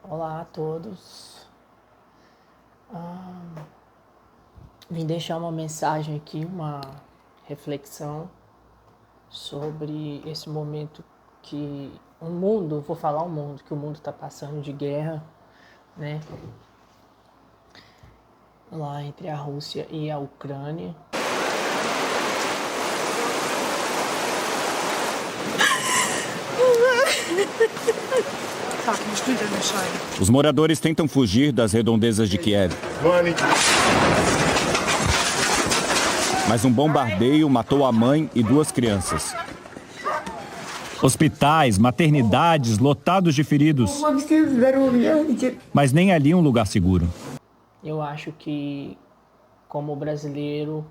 Olá a todos. Vim deixar uma mensagem aqui, uma reflexão sobre esse momento que vou falar o mundo, que o mundo está passando de guerra, né? Lá entre a Rússia e a Ucrânia. Os moradores tentam fugir das redondezas de Kiev. Mas um bombardeio matou a mãe e 2 crianças. Hospitais, maternidades lotados de feridos. Mas nem ali um lugar seguro. Eu acho que, como brasileiro,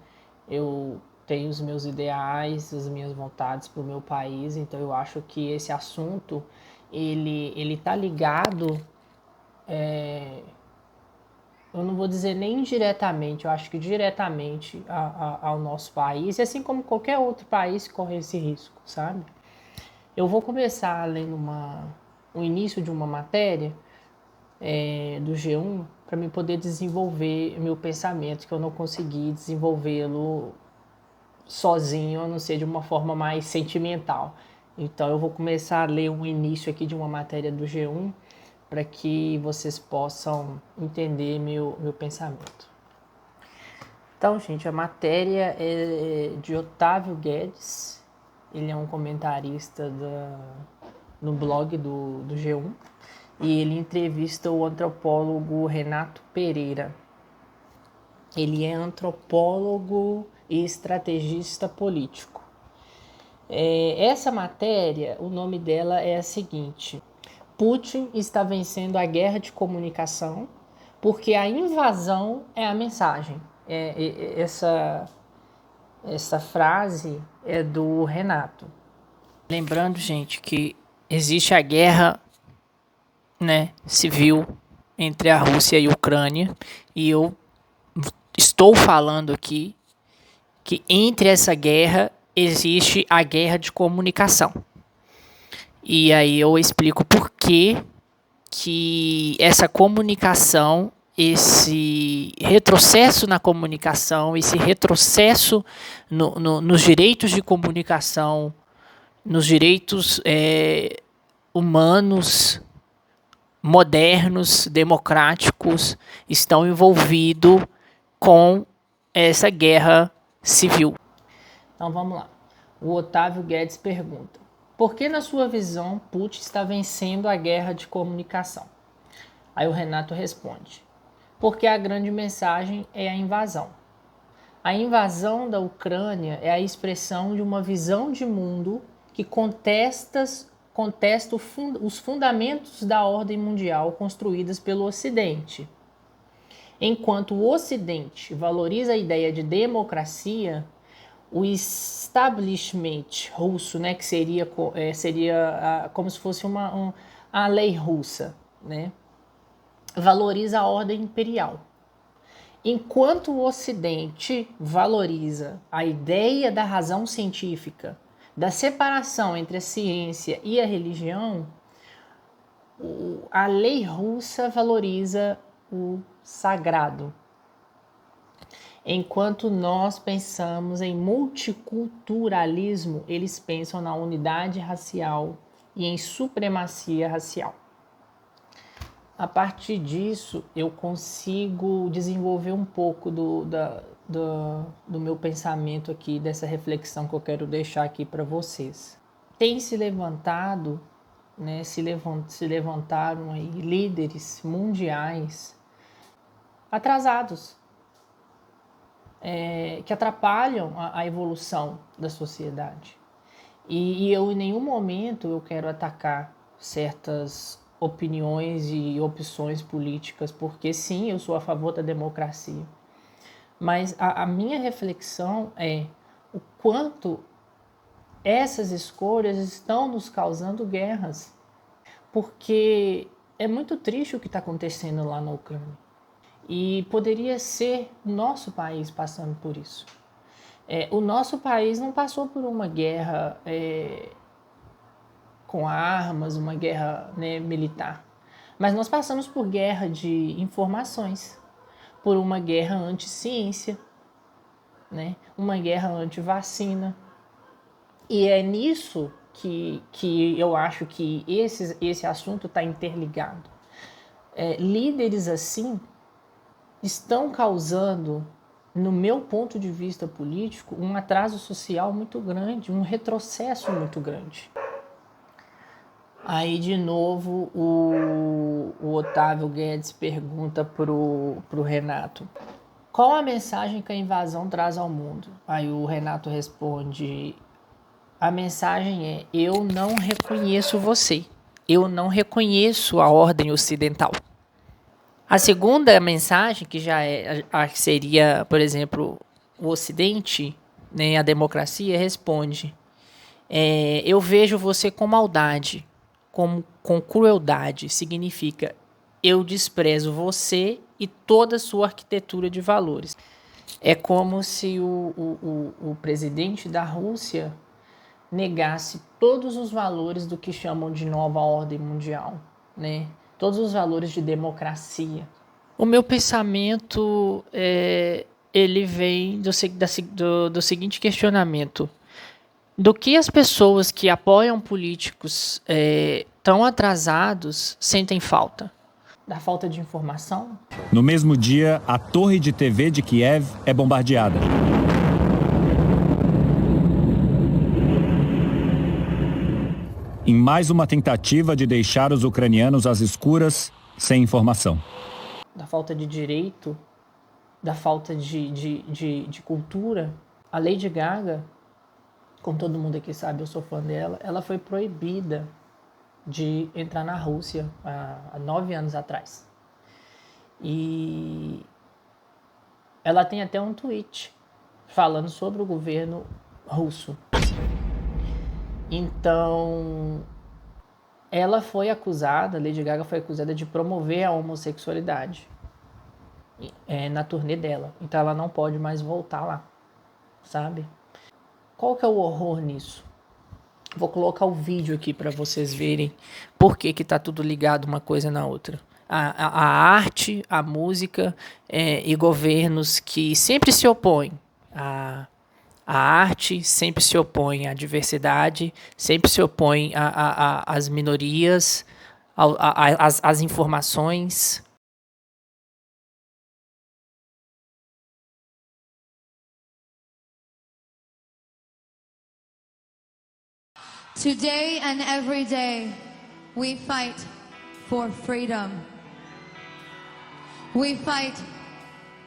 eu tenho os meus ideais, as minhas vontades para o meu país, então eu acho que esse assunto ele tá ligado, eu não vou dizer nem indiretamente, eu acho que diretamente ao nosso país, e assim como qualquer outro país corre esse risco, sabe? Eu vou começar lendo o início de uma matéria do G1 para me poder desenvolver meu pensamento, que eu não consegui desenvolvê-lo sozinho, a não ser de uma forma mais sentimental. Então eu vou começar a ler um início aqui de uma matéria do G1 para que vocês possam entender meu pensamento. Então, gente, a matéria é de Otávio Guedes. Ele é um comentarista no blog do G1 e ele entrevista o antropólogo Renato Pereira. Ele é antropólogo e estrategista político. Essa matéria, o nome dela é a seguinte: Putin está vencendo a guerra de comunicação porque a invasão é a mensagem. Essa frase é do Renato. Lembrando, gente, que existe a guerra, né, civil entre a Rússia e a Ucrânia, e eu estou falando aqui que entre essa guerra existe a guerra de comunicação. E aí eu explico por que essa comunicação, esse retrocesso na comunicação, esse retrocesso nos direitos de comunicação, nos direitos humanos, modernos, democráticos, estão envolvidos com essa guerra civil. Então vamos lá. O Otávio Guedes pergunta: por que, na sua visão, Putin está vencendo a guerra de comunicação? Aí o Renato responde: porque a grande mensagem é a invasão. A invasão da Ucrânia é a expressão de uma visão de mundo que contesta os fundamentos da ordem mundial construídas pelo Ocidente. Enquanto o Ocidente valoriza a ideia de democracia, o establishment russo, né, que seria como se fosse a lei russa, né, valoriza a ordem imperial. Enquanto o Ocidente valoriza a ideia da razão científica, da separação entre a ciência e a religião, a lei russa valoriza o sagrado. Enquanto nós pensamos em multiculturalismo, eles pensam na unidade racial e em supremacia racial. A partir disso, eu consigo desenvolver um pouco do meu pensamento aqui, dessa reflexão que eu quero deixar aqui para vocês. Tem se levantado, né, se levantaram aí líderes mundiais atrasados, que atrapalham a evolução da sociedade. E eu, em nenhum momento, eu quero atacar certas opiniões e opções políticas, porque sim, eu sou a favor da democracia. Mas a minha reflexão é o quanto essas escolhas estão nos causando guerras. Porque é muito triste o que está acontecendo lá na Ucrânia. E poderia ser nosso país passando por isso. O nosso país não passou por uma guerra com armas, uma guerra, né, militar. Mas nós passamos por guerra de informações, por uma guerra anti-ciência, né? Uma guerra anti-vacina. E é nisso que eu acho que esse assunto está interligado. Líderes assim estão causando, no meu ponto de vista político, um atraso social muito grande, um retrocesso muito grande. Aí, de novo, o Otávio Guedes pergunta pro Renato: qual a mensagem que a invasão traz ao mundo? Aí o Renato responde: a mensagem é: eu não reconheço você. Eu não reconheço a ordem ocidental. A segunda mensagem, que já seria, por exemplo, o Ocidente, né, a democracia, responde: eu vejo você com maldade, com crueldade. Significa: eu desprezo você e toda a sua arquitetura de valores. É como se o presidente da Rússia negasse todos os valores do que chamam de nova ordem mundial, né? Todos os valores de democracia. O meu pensamento ele vem do seguinte questionamento: do que as pessoas que apoiam políticos tão atrasados sentem falta? Da falta de informação? No mesmo dia, a torre de TV de Kiev é bombardeada. Em mais uma tentativa de deixar os ucranianos às escuras, sem informação. Da falta de direito, da falta de cultura. A Lady Gaga, como todo mundo aqui sabe, eu sou fã dela, ela foi proibida de entrar na Rússia há 9 anos atrás. E ela tem até um tweet falando sobre o governo russo. Então, ela foi acusada, Lady Gaga foi acusada de promover a homossexualidade na turnê dela. Então ela não pode mais voltar lá, sabe? Qual que é o horror nisso? Vou colocar o vídeo aqui para vocês verem por que tá tudo ligado uma coisa na outra. A arte, a música e governos que sempre se opõem a arte, sempre se opõe à diversidade, sempre se opõe às minorias, às informações. Today and every day, we fight for freedom. We fight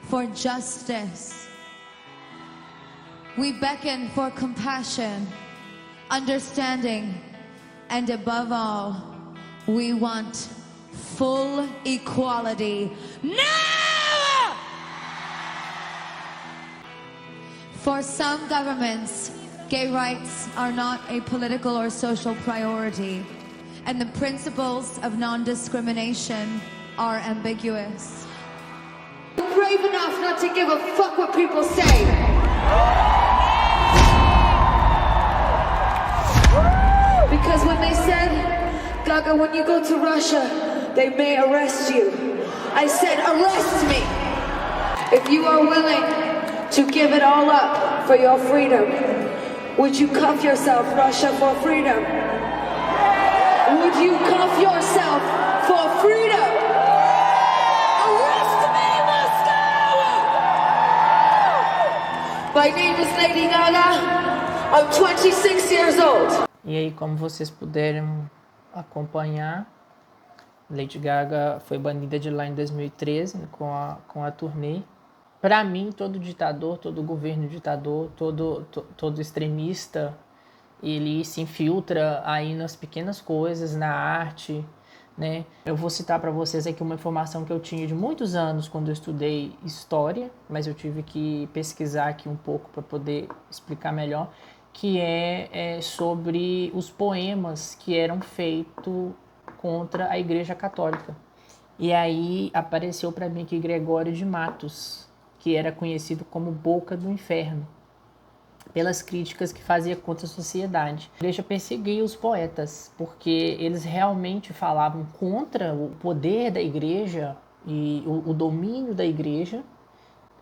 for justice. We beckon for compassion, understanding, and above all, we want full equality now! For some governments, gay rights are not a political or social priority, and the principles of non-discrimination are ambiguous. I'm brave enough not to give a fuck what people say. Because when they said, Gaga, when you go to Russia, they may arrest you, I said, arrest me. If you are willing to give it all up for your freedom, would you cuff yourself, Russia, for freedom? Would you cuff yourself for freedom? Arrest me, Moscow! My name is Lady Gaga. I'm 26 years old. E aí, como vocês puderam acompanhar, Lady Gaga foi banida de lá em 2013 com a turnê. Para mim, todo ditador, todo governo ditador, todo extremista, ele se infiltra aí nas pequenas coisas, na arte, né? Eu vou citar para vocês aqui uma informação que eu tinha de muitos anos quando eu estudei história, mas eu tive que pesquisar aqui um pouco para poder explicar melhor, que é sobre os poemas que eram feitos contra a Igreja Católica. E aí apareceu para mim aqui Gregório de Matos, que era conhecido como Boca do Inferno. pelas críticas que fazia contra a sociedade. A igreja perseguia os poetas, porque eles realmente falavam contra o poder da igreja e o domínio da igreja.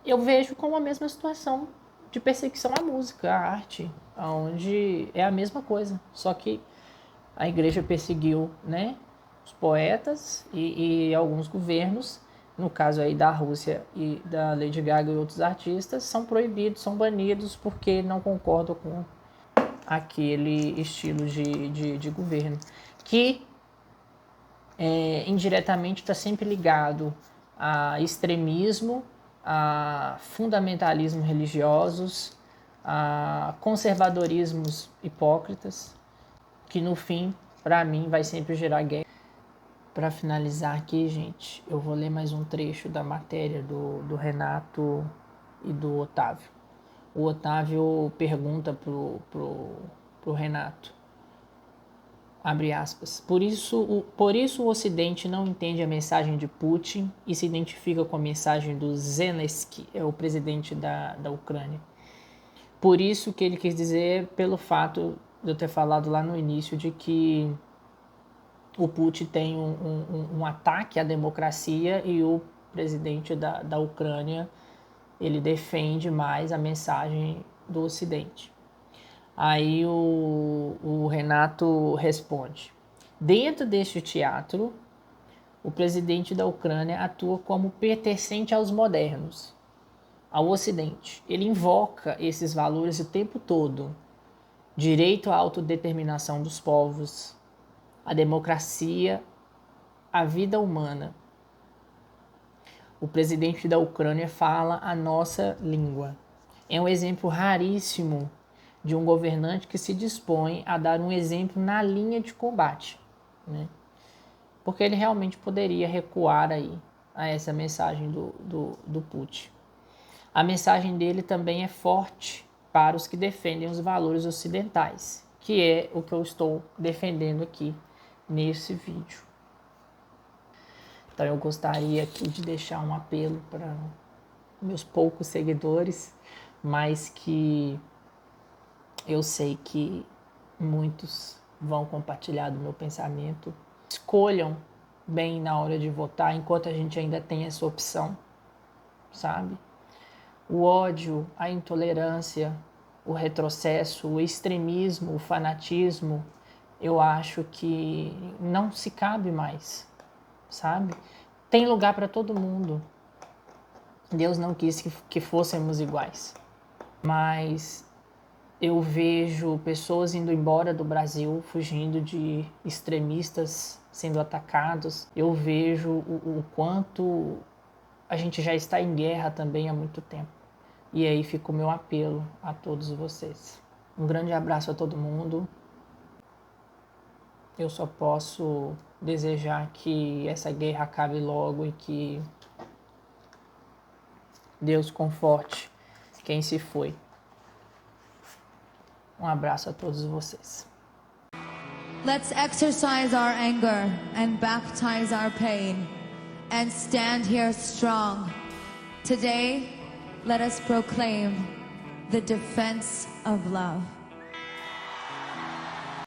Eu vejo como a mesma situação de perseguição à música, à arte, onde é a mesma coisa, só que a igreja perseguiu, né, os poetas e alguns governos, no caso aí da Rússia e da Lady Gaga e outros artistas, são proibidos, são banidos porque não concordam com aquele estilo de governo, que indiretamente está sempre ligado a extremismo, a fundamentalismo religiosos, a conservadorismos hipócritas, que no fim, para mim, vai sempre gerar guerra. Para finalizar aqui, gente, eu vou ler mais um trecho da matéria do Renato e do Otávio. O Otávio pergunta pro Renato, abre aspas, por isso o Ocidente não entende a mensagem de Putin e se identifica com a mensagem do Zelensky, o presidente da Ucrânia. Por isso que ele quis dizer, pelo fato de eu ter falado lá no início, de que o Putin tem um ataque à democracia e o presidente da Ucrânia, ele defende mais a mensagem do Ocidente. Aí o Renato responde, dentro deste teatro, o presidente da Ucrânia atua como pertencente aos modernos, ao Ocidente. Ele invoca esses valores o tempo todo, direito à autodeterminação dos povos, a democracia, a vida humana. O presidente da Ucrânia fala a nossa língua. É um exemplo raríssimo de um governante que se dispõe a dar um exemplo na linha de combate, né? Porque ele realmente poderia recuar aí a essa mensagem do Putin. A mensagem dele também é forte para os que defendem os valores ocidentais, que é o que eu estou defendendo aqui nesse vídeo. Então eu gostaria aqui de deixar um apelo para meus poucos seguidores, mas que eu sei que muitos vão compartilhar do meu pensamento. Escolham bem na hora de votar, enquanto a gente ainda tem essa opção, sabe? O ódio, a intolerância, o retrocesso, o extremismo, o fanatismo, eu acho que não se cabe mais, sabe? Tem lugar para todo mundo. Deus não quis que fôssemos iguais. Mas eu vejo pessoas indo embora do Brasil, fugindo de extremistas sendo atacados. Eu vejo o quanto a gente já está em guerra também há muito tempo. E aí fica o meu apelo a todos vocês. Um grande abraço a todo mundo. Eu só posso desejar que essa guerra acabe logo e que Deus conforte quem se foi. Um abraço a todos vocês. Let's exercise our anger and baptize our pain and stand here strong. Today, let us proclaim the defense of love.